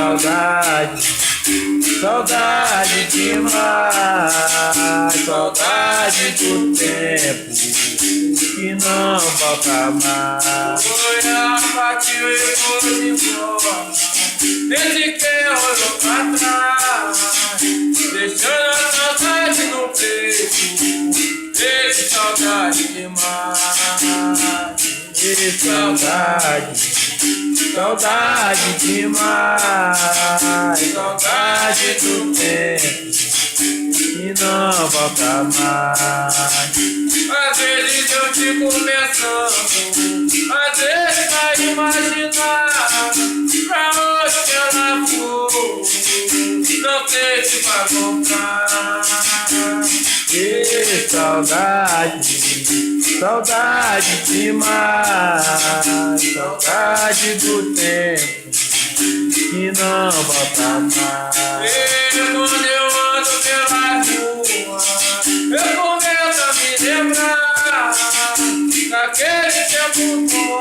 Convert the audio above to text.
saudade, saudade demais, saudade do tempo que não volta mais. Foi a partiu e foi embora, desde que olhou pra trás, deixando a saudade no peito, deixe saudade demais. E saudade, saudade demais, saudade do tempo que não volta mais. Às vezes eu fico pensando, às vezes vai imaginar pra onde que ela foi, não sei se vai voltar. E saudade, saudade demais, saudade do tempo que não volta mais. E quando eu ando pela rua, eu começo a me lembrar daquele tempo bom